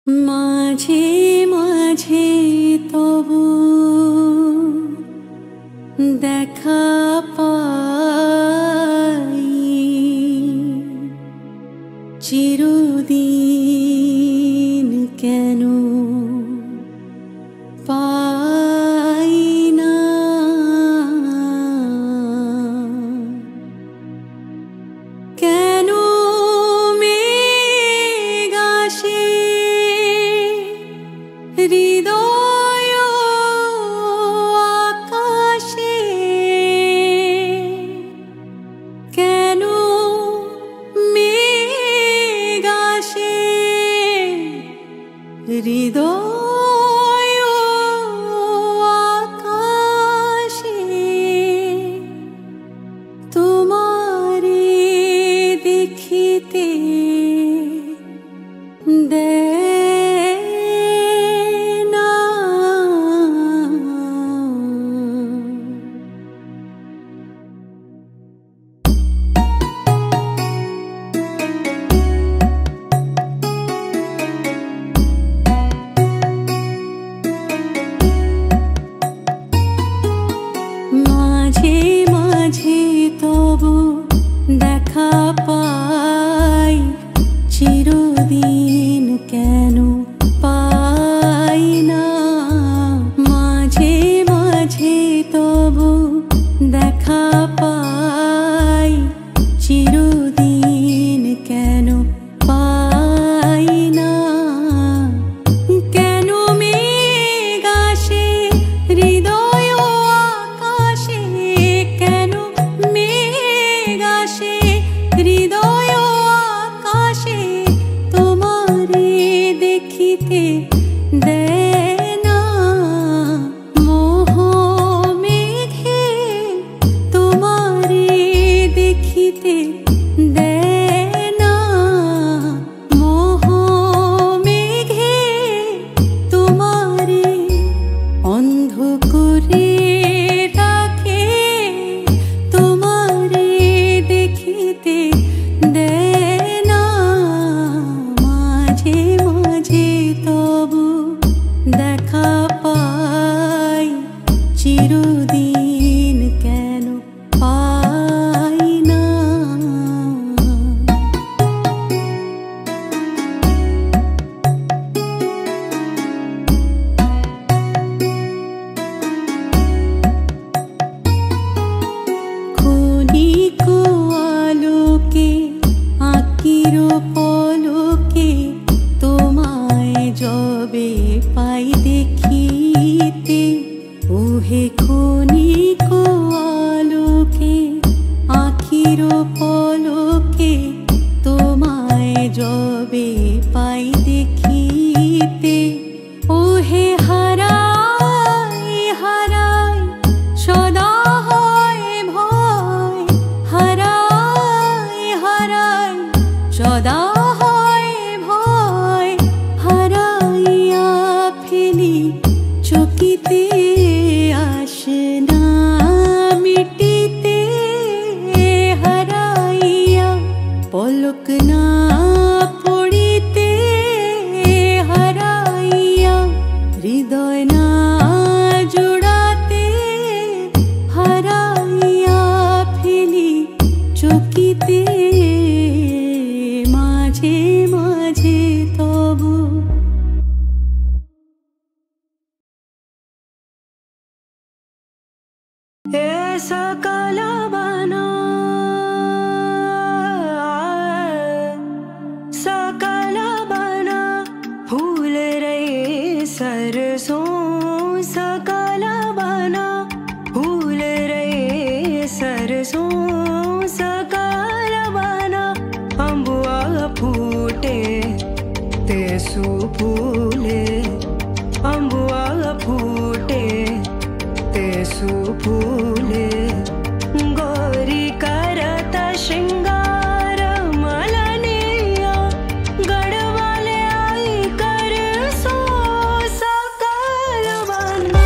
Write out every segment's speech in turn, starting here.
মাঝে মাঝে তবু দেখা পাই, চিরদিন কেন পাই না। কেন মেঘ আসে হৃদয় আকাশে, কেন মেঘ আসে হৃদয় আকাশে, তোমারে দেখিতে দেয় না। মাঝে মাঝে তবু দেখা পাই, চিরদিন কেন পাই না। মাঝে মাঝে তবু দেখা পাই, চিরদিন কেন পাই না। কেন মেঘ আসে হৃদয় আকাশে, কেন মেঘ আসে হৃদয় আকাশে, তোমারে দেখিতে দেয় না। মোহ মেঘে তোমারে দেখিতে দেয় না। মোহ মেঘে তোমারে অন্ধ করে রাখে, তোমারে দেখিতে দেয় না। মাঝে মাঝে তবু দেখা পাই, চিরদিন কেন পাই না। ক্ষণিক আলোকে আঁকির পলকে তোমায় যবে পাই দেখিতে, ওহে ক্ষণিক আলোকে আঁকির পলকে তোমায় যবে পাই দেখিতে, ওহে হারাই হারাই সদা হয় ভয়, হারাই হারাই সদা হয় ভয়। হারাইয়া ফেলি চকিতে আসে না মিটিতে, হারাইয়া পলক না পড়িতে, হারাইয়া হৃদয় না জোড়াতে, হারাইয়া ফেলি চকিতে। মাঝে মাঝে তবু सकल बना सकल बना फूल रहे सरसों, सकल बना फूल रहे सरसों, सकल बना अम्बुआ फूटे तेसु फूले, अम्बुआ फूटे तेसु फूले। गौरी करत श्रृंगार मलनिया, गढ़वाले आई कर सो सकल बना।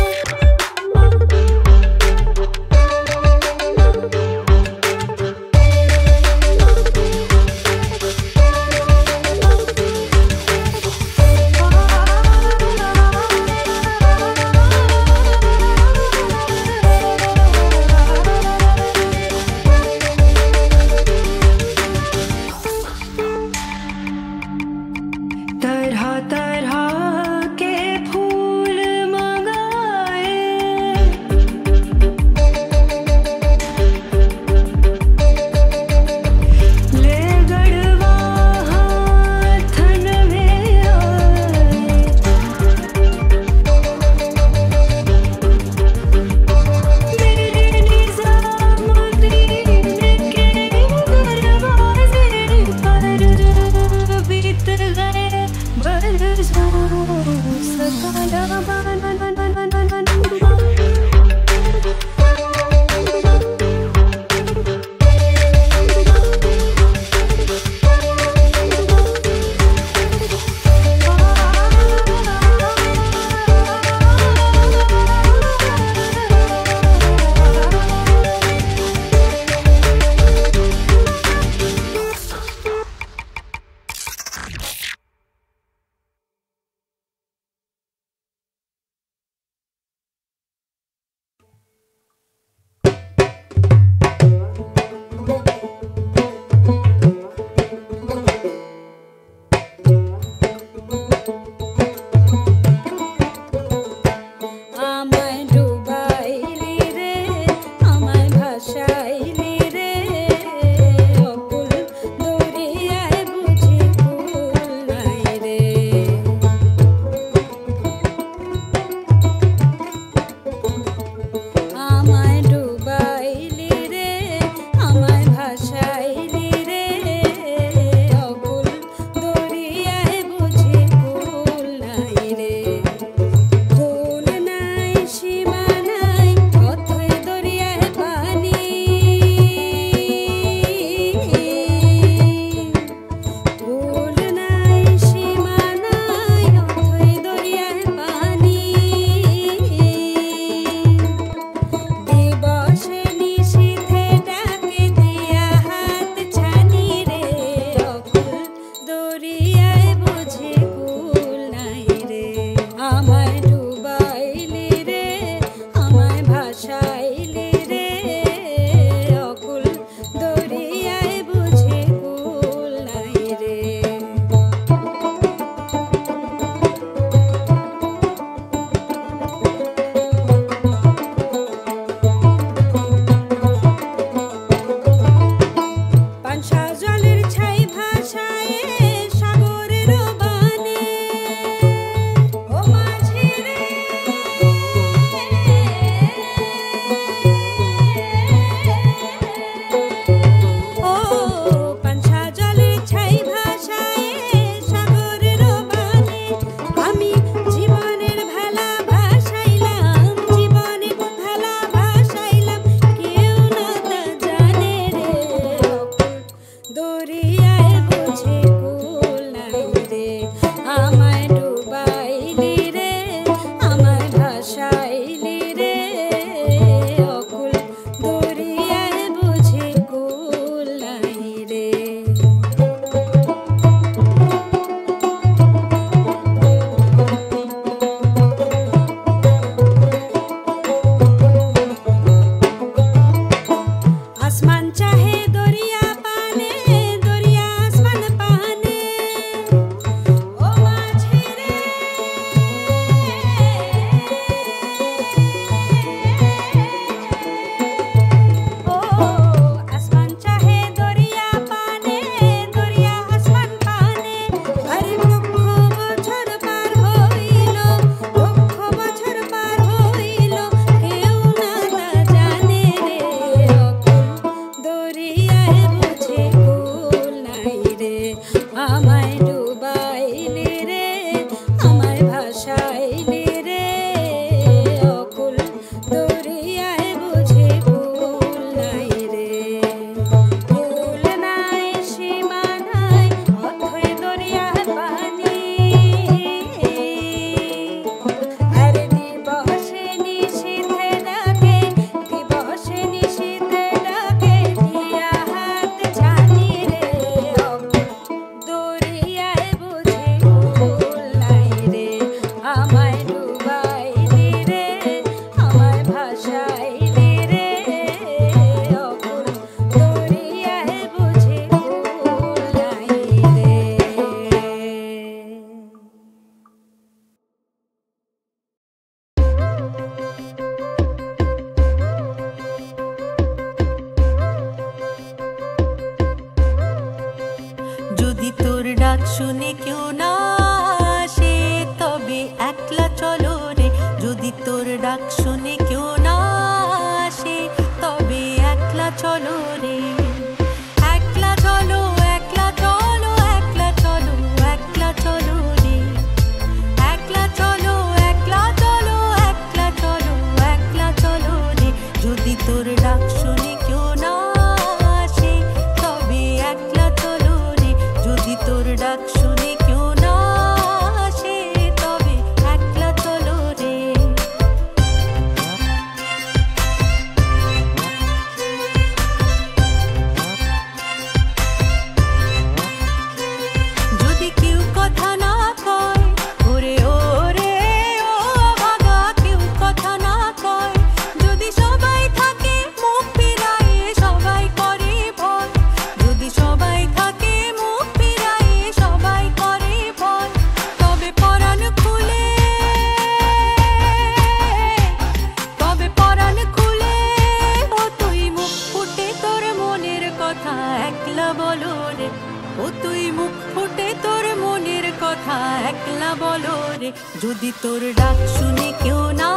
চলো রে যদি তোর ডাক শুনে কেউ না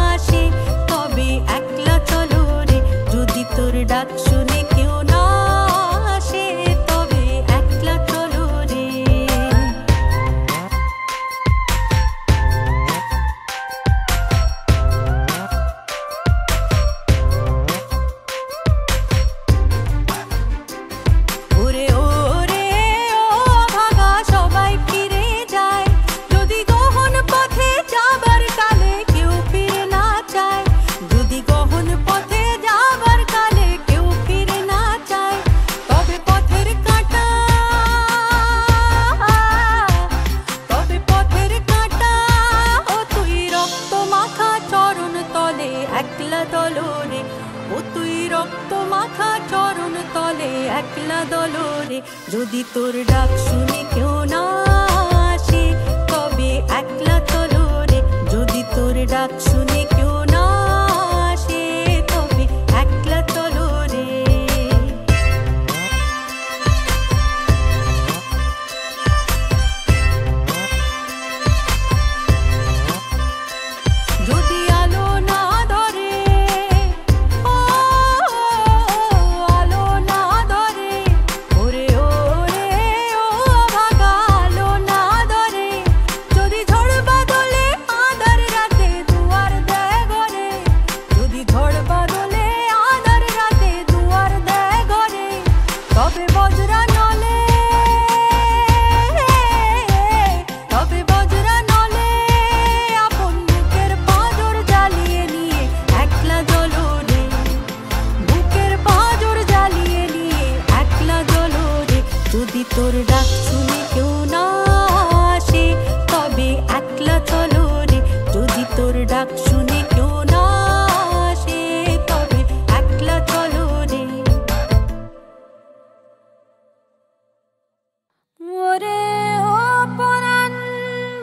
আসে তবে একলা চলো রে যদি তোর ডাক শুনে কেউ না আসে তবে একলা চলো রে ওরে ওরে ও ভাগা সবাই ফিরে যায় যদি গহন পথে যাবার কালে কেউ ফিরে না চায় যদি গহন পথে যাবার কালে কেউ ফিরে না চায় তবে পথের কাঁটা ও তুই রক্ত মাখা চরণ তলে একলা দলরে ও তুই রক্ত মাখা চরণ তলে একলা দলরে যদি তোর ডাক শুনে কেউ না আসে তবে একলা চলরে যদি তোর ডাক শুনে কেউ না আসে তবে একলা চলরে যদি আলো না ধরে ও আলো না ধরে ওরে ওরে ও ভাগা আলো না ধরে যদি ঝড় বাদলে আঁধার রাতে দুয়ার দেয় ঘরে যদি ঝড় বাদলে আঁধার রাতে দুয়ার দেয় ঘরে তবে বজ্রা নলে আপন বুকের পাঁজর জ্বালিয়ে নিয়ে একলা জ্বলরে বুকের পাঁজর জ্বালিয়ে নিয়ে একলা জ্বলরে যদি তোর ডাক শুনে কেউ না আসে তবে একলা চলরে যদি তোর ডাক শুনে কেউ না আসে তবে একলা চলরে ওরে ও পরাণ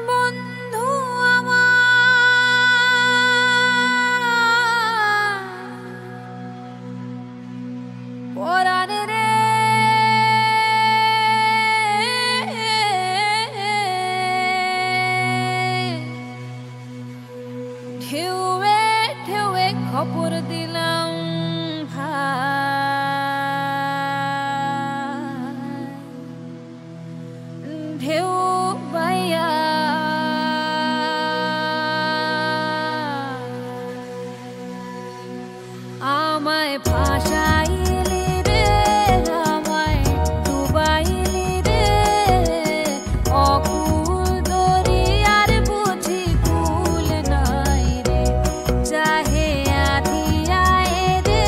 বন্ধু আমার পরাণ রে ঢেউয়ে ঢেউয়ে খবর দিলাম ভাই ঢেউ বাইয়া আমায় ভাসাইলি রে আমায় ডুবাইলি রে অকুল দরিয়ার বুঝি কুল নাই রে চাহে আধি আয়ে রে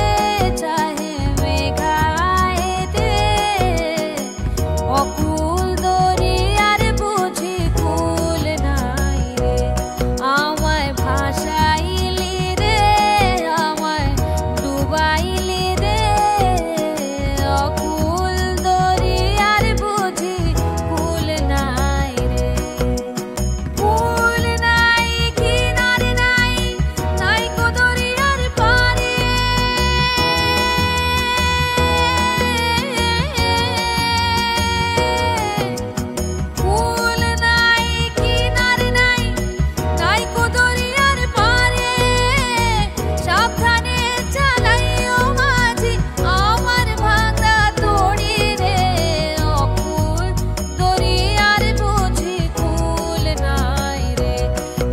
চাহে মেঘা আয়ে রে অকুল দরিয়ার বুঝি কুল নাই রে আমায় ভাসাইলি রে আমায় ডুবাইলি রে অকুল দরিয়ার বুঝি কুল নাই রে কুল নাই কিনারে নাই নাই কো দরিয়ার পারে কুল নাই কিনারে নাই নাই কো দরিয়ার পারে সাবধানে চালাইও মাঝি আমার ভাঙা তড়ি রে অকুল দরিয়ার বুঝি কুল নাই রে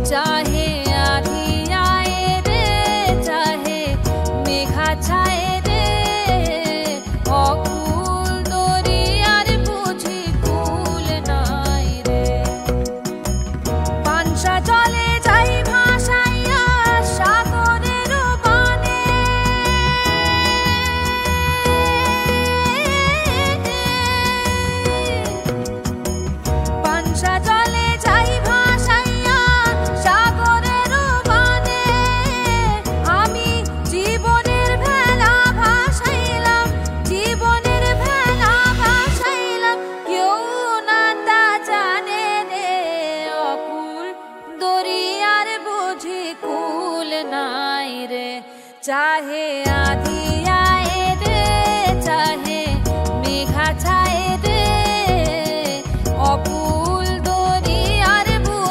চাহে আধি আয়ে রে চাহে মেঘা ছায়ে রে অকুল দরিয়ার বুঝি কুল নাই রে পানসা জলে যাই ভাসাইয়া সাগরের বানে পানসা জলে যাই ভাসাইয়া সাগরের বানে আমি জীবনের ভেলা ভাসাইলাম জীবনের ভেলা ভাসাইলাম কেউ না তা জানে রে অকুল দরিয়ার বুঝি কুল নাই রে চাহে আধি আয়ে রে চাহে মেঘা ছায়ে রে অকুল দরিয়ার বুঝি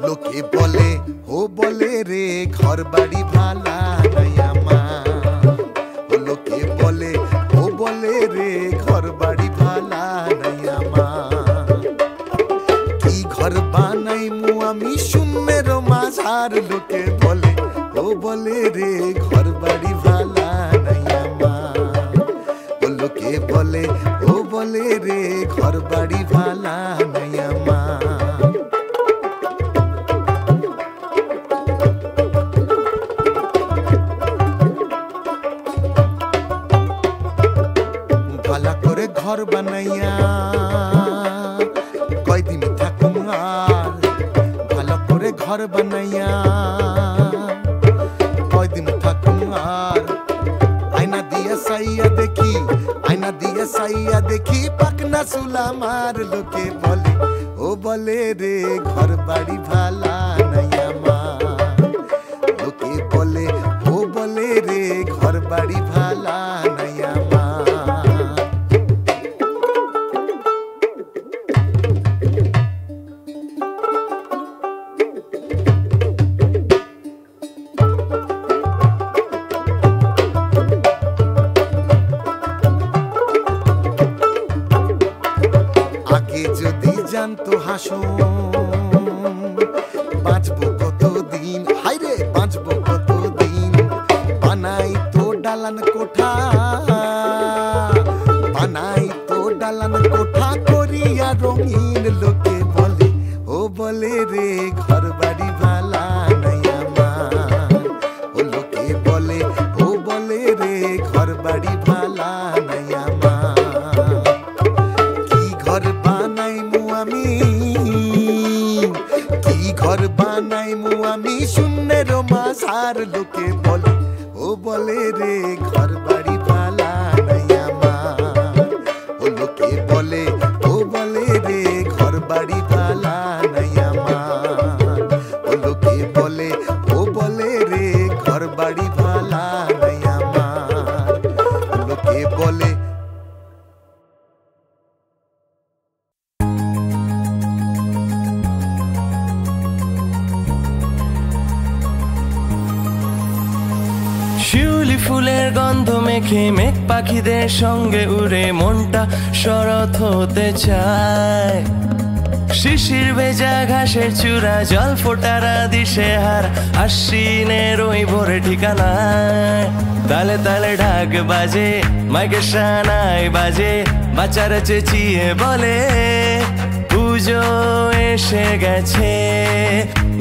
লোকে বলে ও বলে রে ঘর বাড়ি ভালা নাই আমার লোকে বলে ও বলে রে ঘর বাড়ি ভালা নাই আমার কি ঘর বানাই মু আমি শূন্যের মাঝার লোকে বলে ও বলে রে ঘর বাড়ি ভালা নাই আমার লোকে বলে ও বলে রে ঘর বাড়ি ভালা নাই আমার ভালা করে ঘর বানাইয়া কয়দিন থাকুম আর ভালো করে ঘর বানাইয়া কয়দিন থাকুম আর আয়না দিয়া সাইয়া দেখি আয়না দিয়া সাইয়া দেখি পাকনা চুলা মার লোকে বলে ও বলে রে ঘর বাড়ি ভালা নাই আমার লোকে বলে ও বলে রে ঘর বাড়ি ভালা নাই আমার জানতো হাসো বাঁচবো কতদিন হাইরে বাঁচবো কতদিন বানাই তো ডালান কোঠা বানাই তো ডালান কোঠা করিয়া রঙিন লোকে বলে ও বলে রে ঘর বাড়ি ভালা নাই আমার ও লোকে বলে ও বলে রে ঘর বাড়ি ভালা নাই আমার কি ঘর বানাই আমি কি ঘর বানাই মু আমি শূন্যের মাঝার লোকে বলে ও বলে রে ঘর বাড়ি ভালা নাই আমার ও লোকে বলে ও বলে রে ঘর বাড়ি ভালা নাই আমার ও লোকে বলে ও বলে রে ঘর বাড়ি ভালা নাই আমার লোকে বলে শিউলি ফুলের গন্ধ মেখে মেঘ পাখিদের সঙ্গে উড়ে মনটা শরৎ হতে চায় শিশির ভেজা ঘাসের চূড়া জল ফোটারা দিশে হার আশ্বিনের ওই ভোরে ঠিকানায় তালে তালে ঢাক বাজে মাইকে শানায় বাজে বাচ্চারা চেঁচিয়ে বলে পুজো এসে গেছে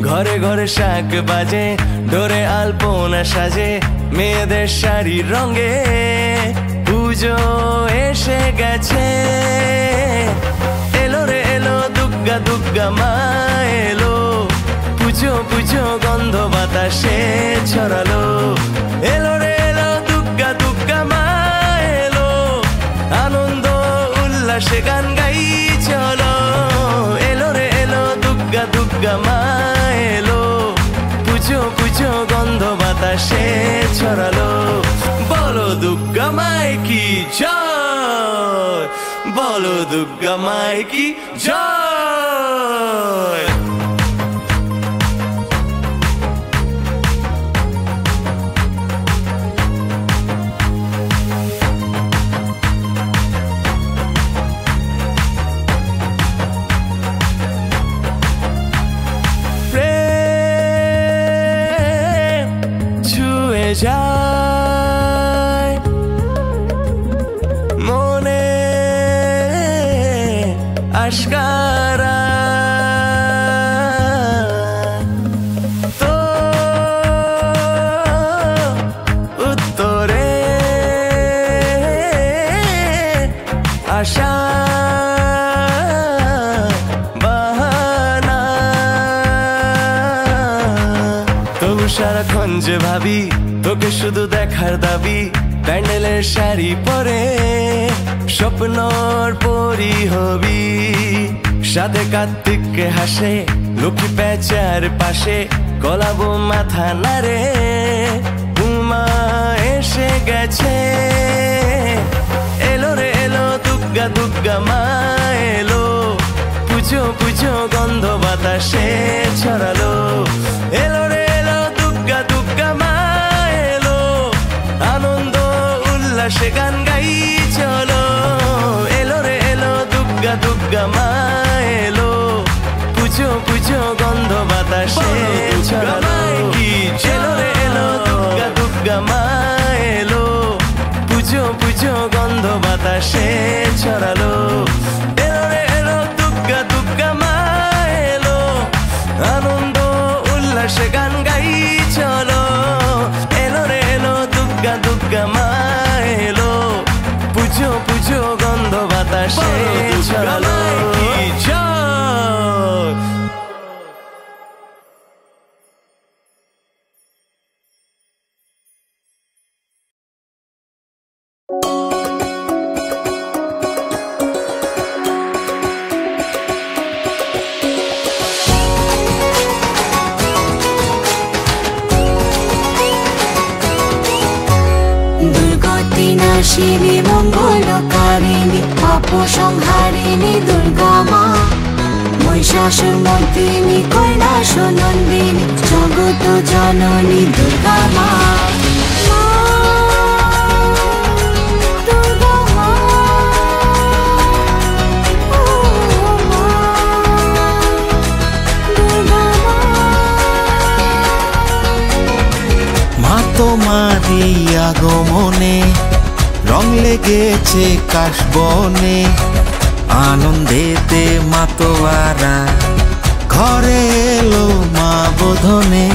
ঘরে ঘরে শাক বাজে ডোরে আলপনা সাজে মেয়েদের শাড়ির রঙে পুজো এসে গেছে এলো রে এলো দুগ্গা দুগ্গা মা এলো পুজো পুজো গন্ধ বাতাসে ছড়ালো এলো রে এলো দুগ্গা দুগ্গা মা এলো আনন্দ উল্লাসে গান গাই চলো এলো রে এলো দুগ্গা দুগ্গা মা এলো পুজো পুজো গন্ধ বাতাসে ছড়ালো বলো দুগ্গা মাই কি জয় বলো দুগ্গা মাই কি জয় যায় মনে আশকারা তো উত্তরে আশা বাহানা তবু সারাক্ষণ যে ভাবি তোকে শুধু দেখার দাবি প্যান্ডেলের শাড়ি পরে স্বপ্নর পরি হবি সাথে কার্তিককে হাসে লক্ষ্মী প্যাচার পাশে গলাবো মাথা নারে উমা এসে গেছে এলো রে এলো দুগ্গা দুগ্গা মা এলো পুজো পুজো গন্ধ বাতাসে ছড়ালো গন্ধ বাতাসে ছড়ালো কি এলো রে এলো দুর্গা দুর্গা মা এলো পুজো পুজো গন্ধ বাতাসে ছড়ালো এলো রে এলো দুর্গা দুর্গা মা এলো আনন্দ উল্লাসে গান গাই চলো এলো রে এলো দুর্গা দুর্গা মা এলো পুজো পুজো গন্ধ বাতাসে ছড়ালো শিবী মঙ্গলকারিণী পাপ সংহারিণী দুর্গা মা মহিষাসুর মর্দিনী কৈলাস নন্দিনী জগত জননী দুর্গা মা তোমারি আগমনে রং লেগেছে কাশবনে আনন্দেতে মাতোয়ারা ঘরে এলো মা বোধনে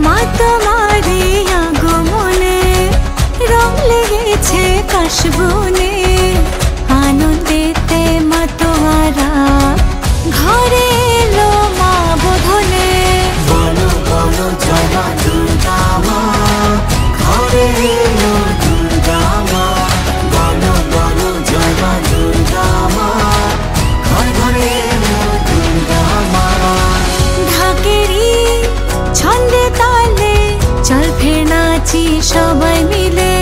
মা তোমারি আগমনে রং লেগেছে কাশবনে আনন্দেতে মাতোয়ারা ঘরে এলো মা বোধনে বলো বলো জয় মা দুর্গা মা ঘরে এলো দুর্গা মা বলো বলো জয় মা দুর্গা মা ঘরে ঘরে এলো দুর্গা মা ঢাকেরি ছন্দে তালে চল ফের নাচি সবাই মিলে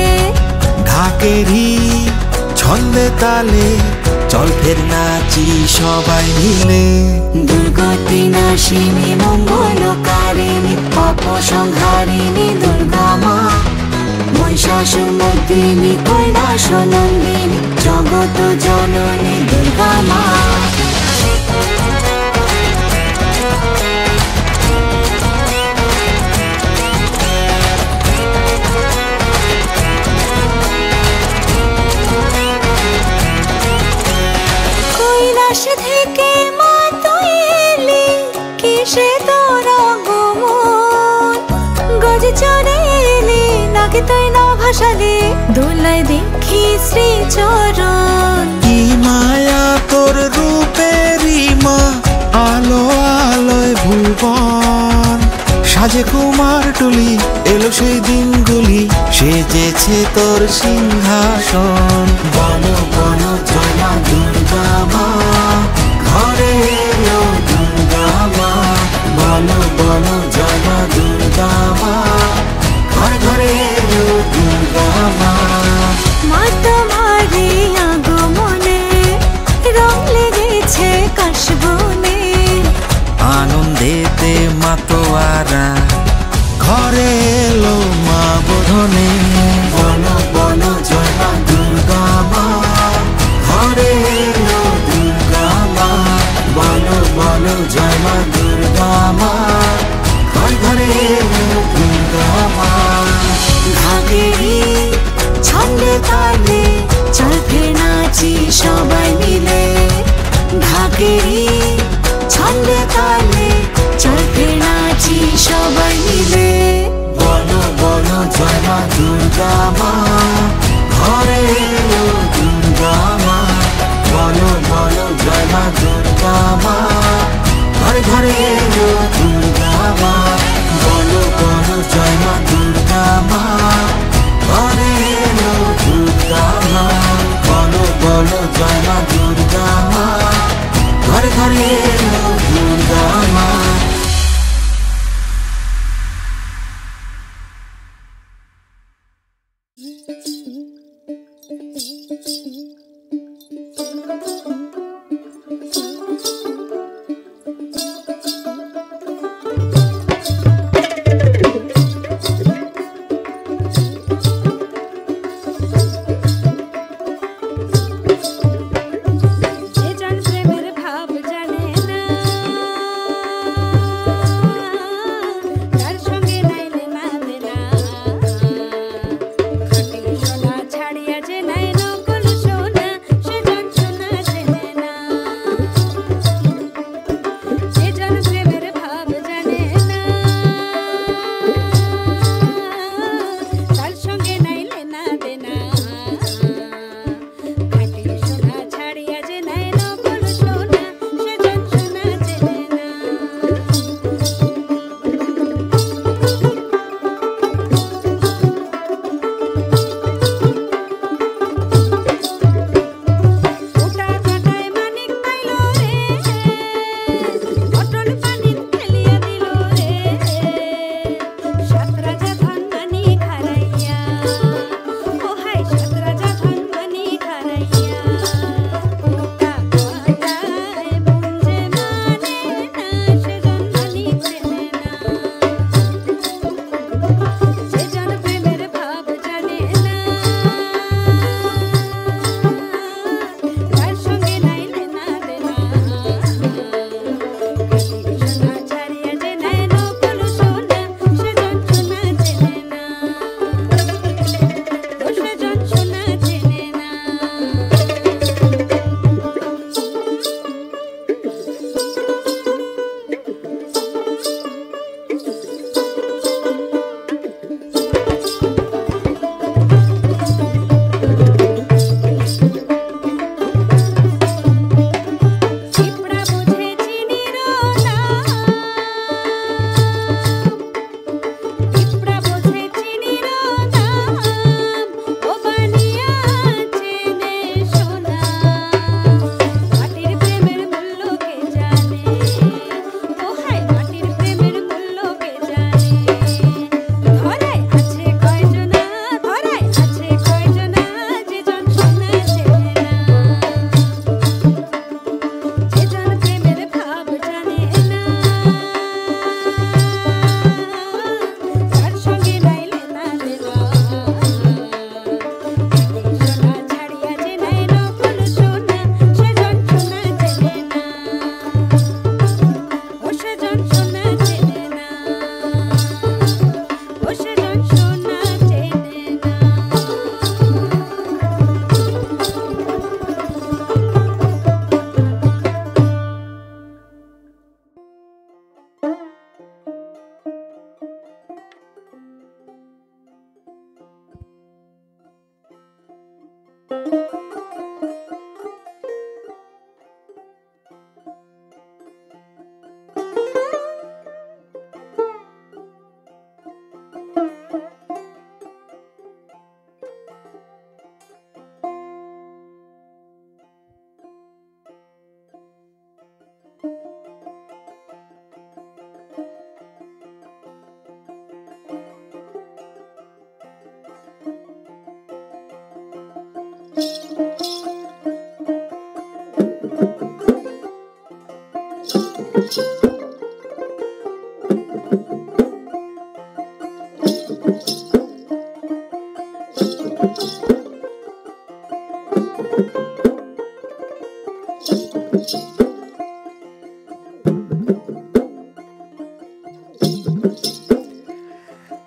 ঢাকেরি ছন্দে তালে চল ফের নাচি সবাই মিলে দুর্গতি নাশিনী মঙ্গলকারিণী পাপ সংহারিণী দুর্গা মা মহিষাসুর মর্দিনী কৈলাস নন্দিনী জগত জননী দুর্গা মা কৈলাস থেকে মা তুই এলি কিসে তোর আগমন গজ চড়ে এলি নাকি তুই না ভাসালি দোলায় দেখি শ্রীচরণ কি মায়া তোর রূপেরই মা আলো আলোয় ভুবন সাজে কুমার টুলি এলো সেই দিনগুলি সেজেছে তোর সিংহাসন বলো বলো জয় মা দুর্গা মা ঘরে এলো দুর্গা মা বলো বলো জয় মা দুর্গা মা ঘরে ঘরে এলো দুর্গা মা মা তোমারি আগমনে রং লেগেছে কাশবনে আনন্দেতে মাতোয়ারা ঘরে এলো মা বোধনে বলো বলো জয় মা দুর্গা মা ঘরে এলো দুর্গা মা বলো বলো জয় মা দুর্গা মা ঘরে ঘরে এলো দুর্গা মা ঢাকেরি ছন্দে তালে চল ফের নাচি সবাই মিলে ঢাকেরি ছন্দে তালে চল ফের নাচি সবাই মিলে বলো বলো জয় মা দুর্গা মা ঘরে এলো দুর্গা মা বলো বলো জয় মা দুর্গা মা ঘরে ঘরে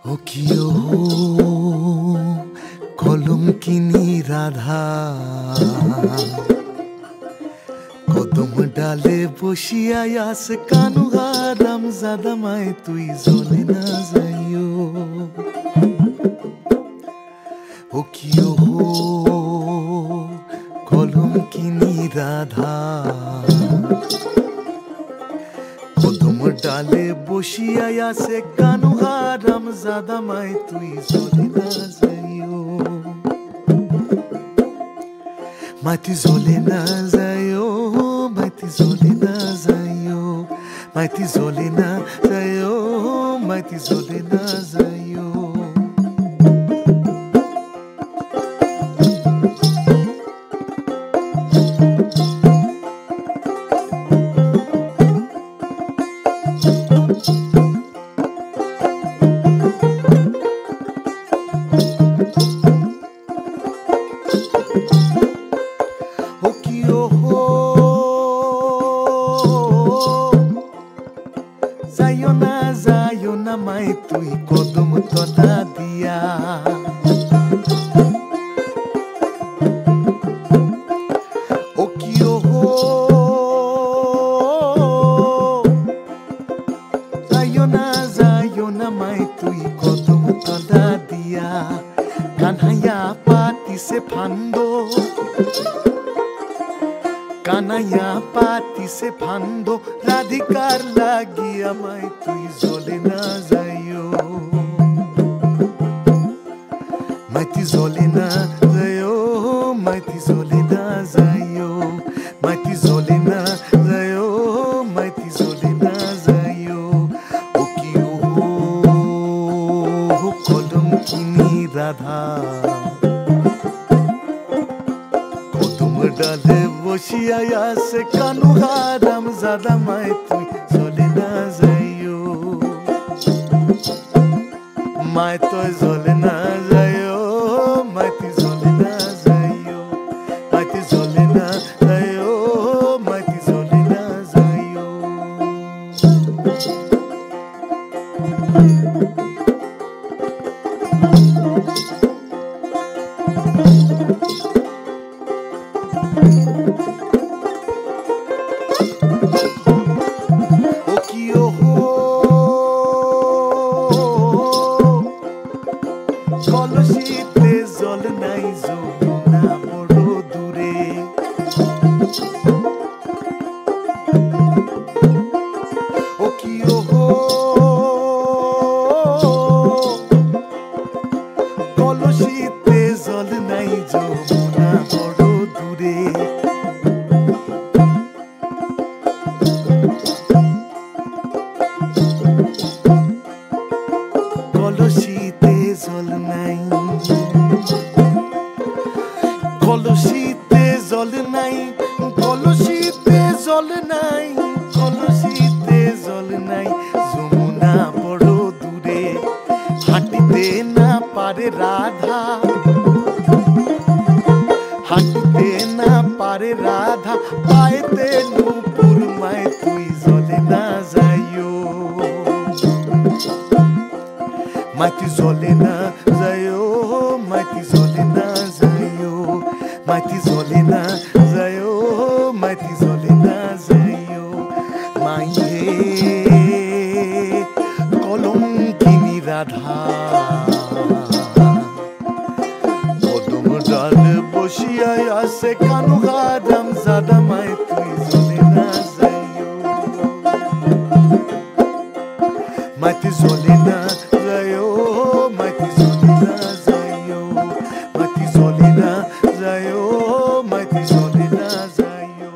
ও কিয় কলঙ্কিনী রাধা কদম ডালে বসিয়াই আস কানুহা রামজাদামায় তুই জ্বলে না যাইও ও কিয় কলঙ্কিনী রাধা কদম ডালে বসিয়াই আসে কানুহা রামজাদামায় তুই জ্বলে না যাইও মাটি জ্বলে না যাইও মাটি জ্বলে না যাইও মাটি জ্বলে না যাইও মাটি জ্বলে না যাইও যাইও না মাই তুই কদম তলা দিয়া ও কিয় যাইও না মাই তুই কদম তলা দিয়া কানহাইয়া পাতিছে ফান্দ কানাইয়া পাতিছে ফান্দ রাধিকার লাগিয়া মাই তুই জ্বলে না যাইও মাইতি জ্বলে না যাইও মাইতি জ্বলে না যাইও মাইতি জ্বলে না যাইও মাইতি জ্বলে না যাইও ও কি ও কলঙ্কিনী রাধা ডালে বসিয়াই আসে কানুহা রামজাদামায় তুই জ্বলে না যাইও মায় তো জ্বলে না যাইও মাইতি জ্বলে না যাইও মাইতি জ্বলে না যাইও মাইতি জ্বলে না যাইও কলসিতে জল নাই যমুনা বড় দূরে ও কি কলসিতে জল নাই যমুনা বড় দূরে কলসিতে জল নাই কলসিতে জল নাই কলসিতে জল নাই কলসিতে জল নাই যমুনা বড় দূরে হাঁটিতে না পারে রাধা হাঁটিতে না পারে রাধা পাইতে নূপুর মায় তুই জ্বলে না যাইও মাটি জ্বলে না যাইও মাটি জ্বলে না যাইও মাটি জ্বলে না যাইও মাটি জ্বলে না যাইও মাইয়ে কলঙ্কিনী রাধা কদম ডাল বসিয়াই আসে কানুহা রামজাদামায় তুই জ্বলে না যাইও মাটি জ্বলে না যাইও মাটি জ্বলে না যাইও মাটি জ্বলে না যাইও মাটি জ্বলে না যাইও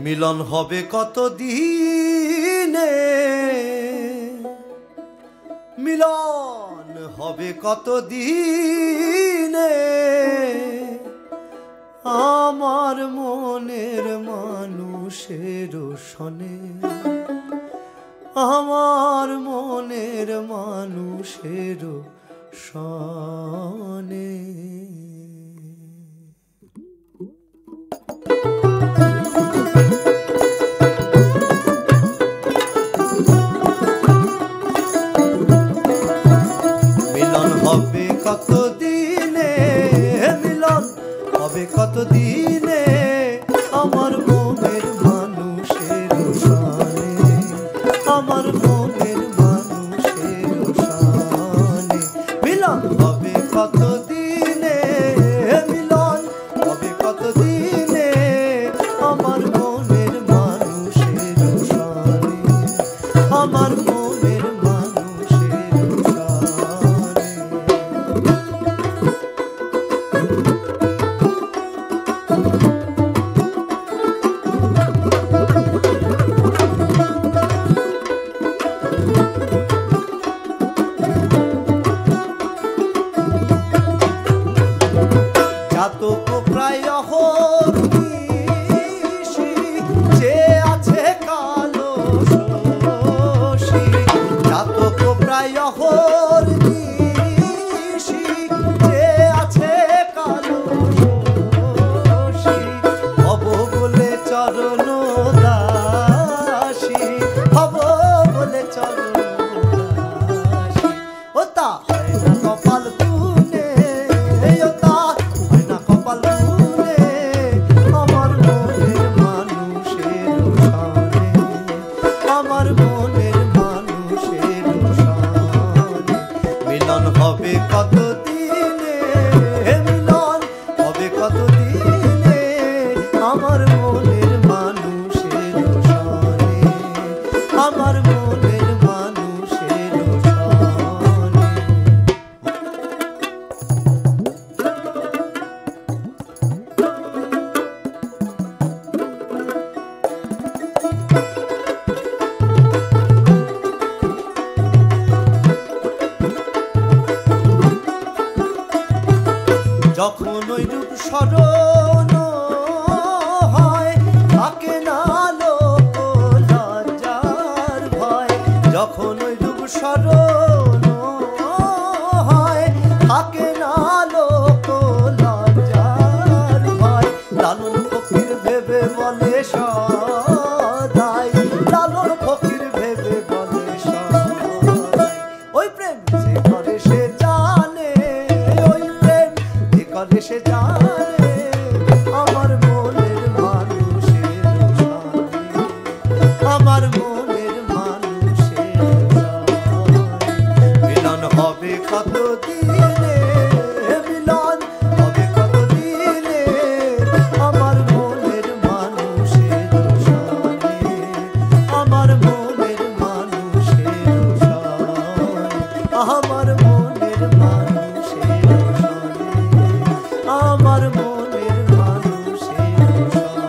মিলন হবে কত দিনে, মিলন হবে কত দিনে, আমার মনের মানুষের সনে, আমার মনের মানুষের সনে। মিলন হবে কত দিনে, মিলন হবে কত দিনে, আমার মনের মানুষের সনে, আমার মনের মানুষের সনে। মিলন হবে কত দিনে, মিলন হবে কত দিনে, আমার মনের মানুষের সনে, আমার মনের মানুষের সনে। জাতক প্রায় অহর্নিশি যে আছে কালো শশী, জাতক প্রায় অহর্নিশি যে আছে কালো শশী, হব বলে চরণ দাসী, হব বলে চরণ দাসী। ও তা হয় না কপাল গুনে, ও তা হয় না কপাল গুনে, আমার মনের মানুষের সনে, আমার মনের মানুষের সনে। মিলন হবে কত দিনে, মিলন হবে কত দিনে, আমার মনের মানুষের সনে, আমার মনের মানুষের সনে। যখন ওই রূপ স্মরণ হয়, থাকে না লোক লজ্জার ভয়, যখন ওই রূপ স্মরণ হয়, থাকে না লোক লজ্জার ভয়। লালন ফকির ভেবে বলে সদাই, লালন ফকির ভেবে বলে সদাই, ওই প্রেম যে করে সে জানে, ওই প্রেম যে করে সে জানে, আমার মনের মানুষের সনে, আমার মনের মানুষের সনে। মিলন হবে কত দিনে, মিলন হবে কত দিনে, আমার মনের মানুষের সনে, আমার মনের মানুষের সনে, আমার মনের মানুষের সনে, আমার মনের মানুষের সনে।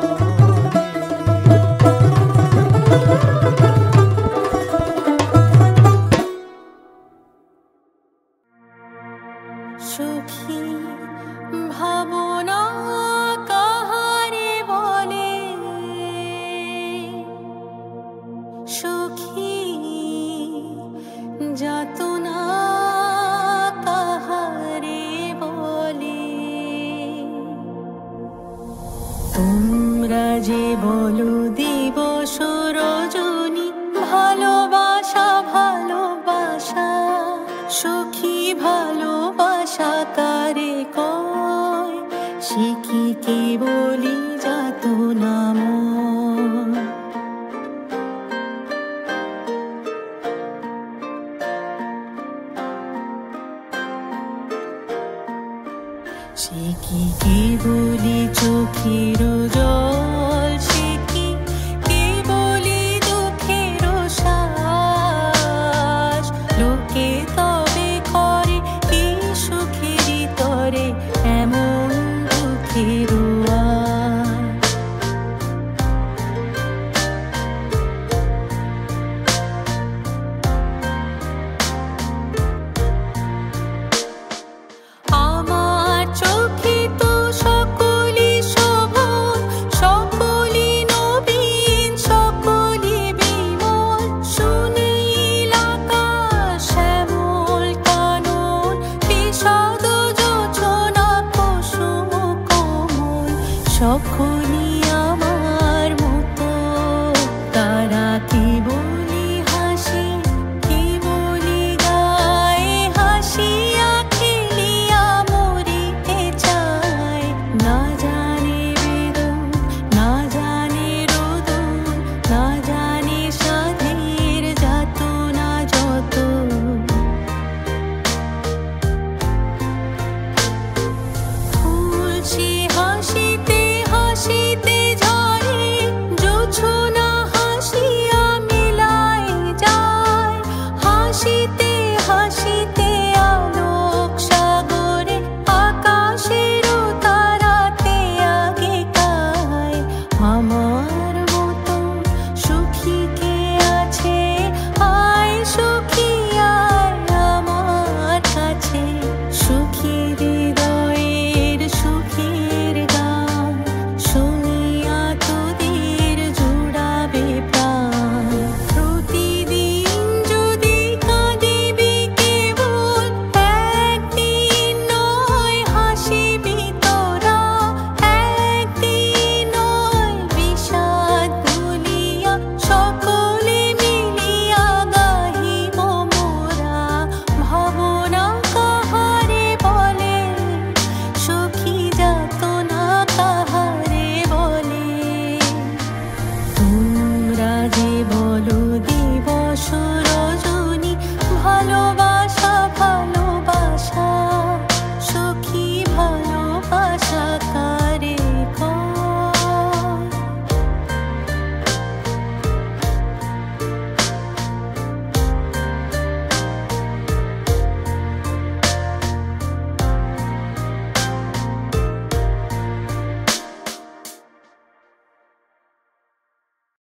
সুখী ভাবনা কাহারে বলে, সুখী যাতনা কাহারে বলে। তোমরা যে বলো দিবস রজনী, ভালোবাসা ভালোবাসা, সুখী ভালোবাসা কারে কয়, সে কি কেবলই যাতনা ময়। সে কি কেবলই চোখের জল, সে কি কেবলই দুঃখের শ্বাস, লোকে তবে করে কি সুখের তরে এমন দুঃখের আশ। সকলে